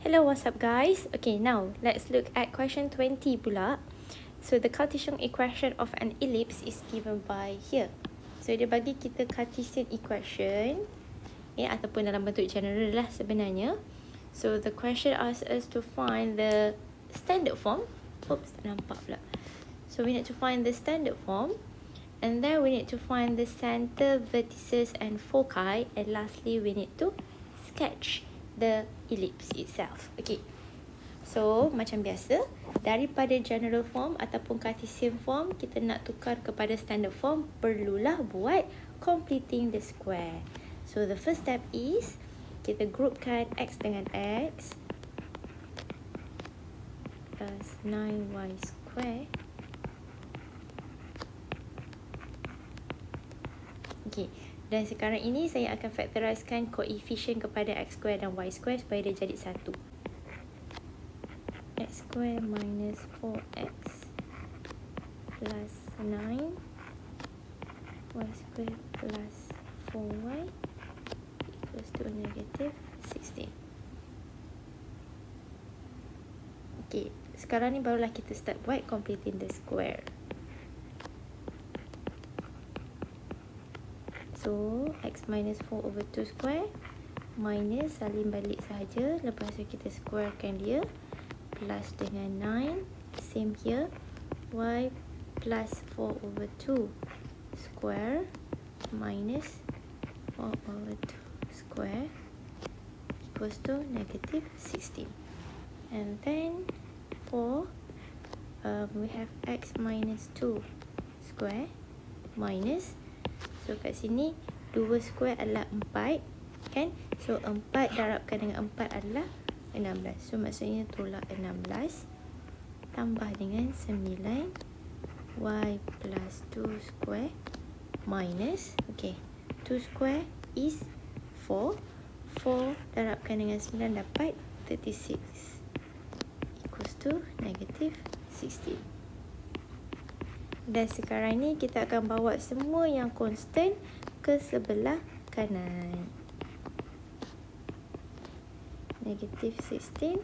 Hello, what's up guys? Okay, now let's look at question 20 pula. So the Cartesian equation of an ellipse is given by here. So dia bagi kita Cartesian equation ataupun dalam bentuk general lah sebenarnya. So the question asks us to find the standard form. Oops, tak nampak pula. So we need to find the standard form, and then we need to find the center, vertices and foci, and lastly we need to sketch the ellipse itself. Okay, so macam biasa, daripada general form ataupun Cartesian form kita nak tukar kepada standard form, perlulah buat completing the square. So the first step is kita groupkan x dengan x plus 9y square. Okay, dan sekarang ini saya akan factorizekan koefisien kepada x square dan y square supaya dia jadi satu. X square minus 4x plus 9 y square plus 4y equals to negative 16. Okay, sekarang ni barulah kita start buat completing the square. So, x minus 4 over 2 square minus salin balik sahaja. Lepas tu kita squarekan dia. Plus dengan 9. Same here. Y plus 4 over 2 square minus 4 over 2 square equals to negative 16. And then for we have x minus 2 square minus, so kat sini 2 square adalah 4 kan, so 4 darabkan dengan 4 adalah 16, so maksudnya tolak 16 tambah dengan 9 y plus 2 square minus, okay, 2 square is 4 darabkan dengan 9 dapat 36 equals to negative 16. Dan sekarang ni kita akan bawa semua yang constant ke sebelah kanan. Negative 16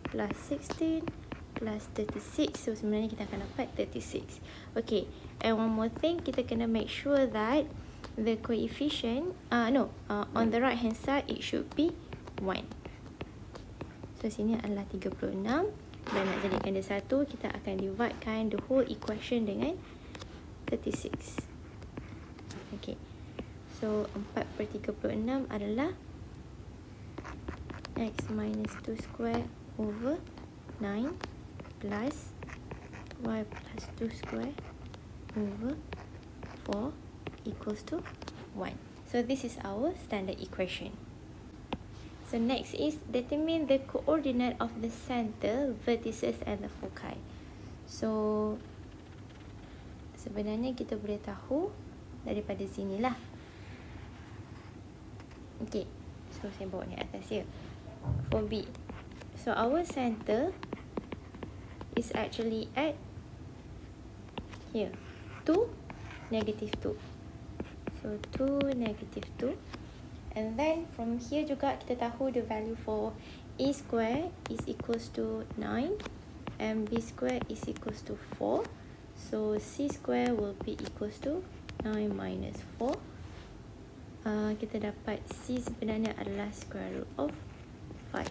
plus 16 plus 36. So sebenarnya kita akan dapat 36. Okay, and one more thing, kita kena make sure that the coefficient, on the right hand side it should be 1. So sini adalah 36. Dan nak jadikan dia 1, kita akan dividekan the whole equation dengan 36. Okay, so 4/36 adalah x minus 2 square over 9 plus y plus 2 square over 4 equals to 1. So this is our standard equation. So next is determine the coordinate of the center, vertices and the foci. So sebenarnya kita boleh tahu daripada sinilah. Okay, so saya bawa ni atas here. For B, so our center is actually at here 2, negative 2. So 2, negative 2. And then from here juga kita tahu the value for A square is equals to 9 and B square is equals to 4. So C square will be equals to 9 minus 4. Kita dapat C sebenarnya adalah square root of 5.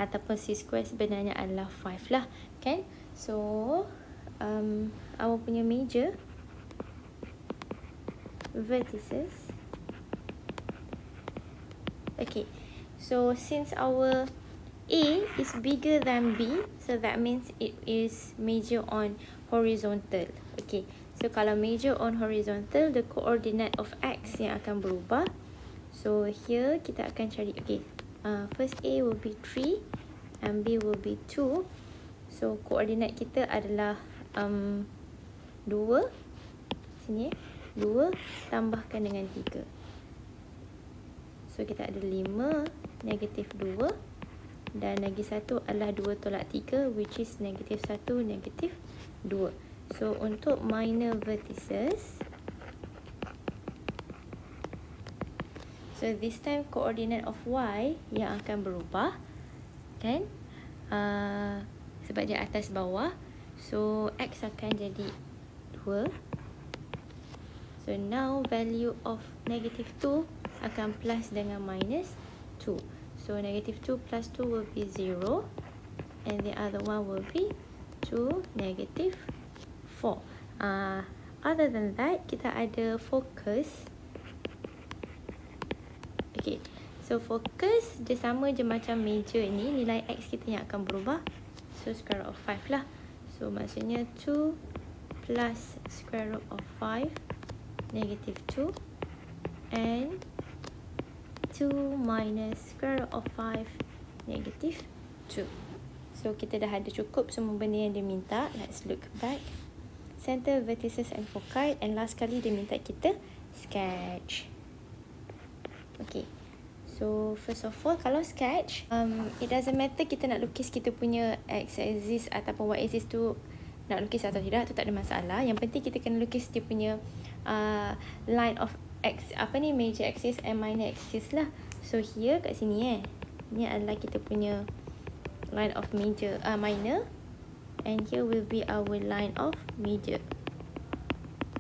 Ataupun C square sebenarnya adalah 5 lah kan. So our punya measure vertices. Okay, so since our A is bigger than B, so that means it is measure on horizontal. Okay, so kalau measure on horizontal, the coordinate of X yang akan berubah. So here kita akan cari, okay, first A will be 3 and B will be 2. So coordinate kita adalah 2. Sini 2 tambahkan dengan 3. So kita ada 5, negatif 2. Dan lagi satu adalah 2 tolak 3, which is negatif 1, negatif 2. So untuk minor vertices, so this time coordinate of Y yang akan berubah. kan? Sebab dia atas bawah. So X akan jadi 2. So now value of negative 2 akan plus dengan minus 2. So negative 2 plus 2 will be 0. And the other one will be 2 negative 4. Other than that, kita ada focus. Okay, so focus dia sama je macam major ni. Nilai X kita yang akan berubah. So square root of 5 lah. So maksudnya 2 plus square root of 5 negative 2 and 2 minus square root of 5 negative 2. So kita dah ada cukup semua benda yang dia minta. Let's look back. Center, vertices and foci. And last kali dia minta kita sketch. Okay. So first of all, kalau sketch, it doesn't matter kita nak lukis kita punya x-axis ataupun y-axis tu nak lukis atau tidak, tu tak ada masalah. Yang penting kita kena lukis dia punya line of major axis and minor axis lah. So here kat sini ni adalah kita punya line of minor, and here will be our line of major.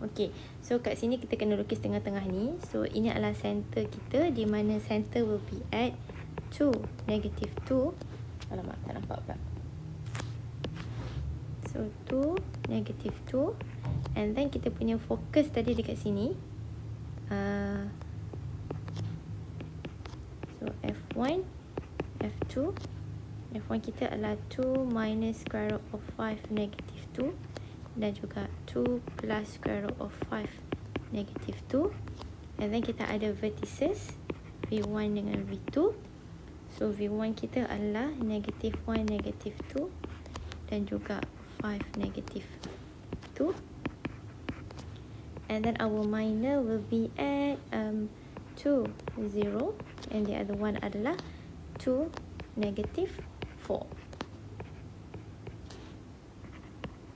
Okay, so kat sini kita kena lukis tengah-tengah ni. So ini adalah center kita, di mana center will be at 2 negative 2. Alamak, tak nampak pula. So 2 negative 2. And then kita punya focus tadi dekat sini. So F1, F2. F1 kita adalah 2 minus square root of 5 negative 2. Dan juga 2 plus square root of 5 negative 2. And then kita ada vertices V1 dengan V2. So V1 kita adalah negative 1 negative 2 dan juga 5 negative 2. And then our minor will be at 2 0, and the other one adalah 2 negative 4.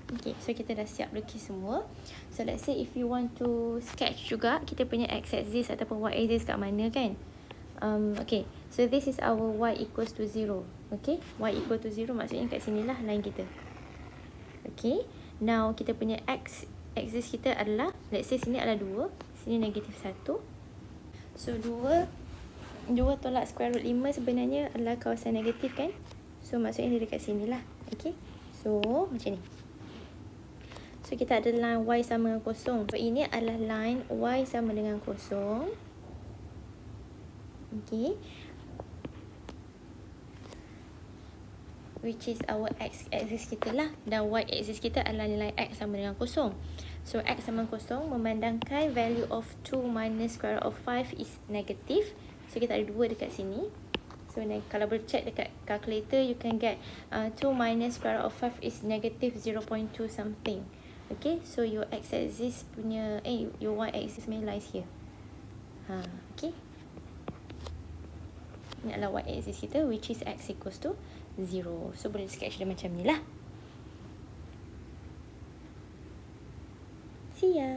Okay, so kita dah siap lukis semua. So let's say if you want to sketch juga kita punya x-axis ataupun y-axis kat mana kan. Okay, so this is our y equals to 0. Okay, y equal to 0 maksudnya kat sinilah line kita. Okay, now kita punya x-axis kita adalah, let's say sini adalah 2, sini negatif 1. So 2 tolak square root 5 sebenarnya adalah kawasan negatif kan. So maksudnya dia dekat sinilah. Okay, so macam ni. So kita ada line y sama dengan kosong. So ini adalah line y sama dengan kosong. Okay, which is our x-axis kita lah. Dan y-axis kita adalah nilai x sama dengan kosong. So x sama dengan kosong memandangkan value of 2 minus square root of 5 is negative. So kita ada 2 dekat sini. So kalau bercheck dekat calculator, you can get 2 minus square root of 5 is negative 0.2 something. Okay, so your x-axis punya, your y-axis may lies here. Okay. Ini adalah y-axis kita, which is x equals to 0. So boleh sketch dia macam ni lah. See ya.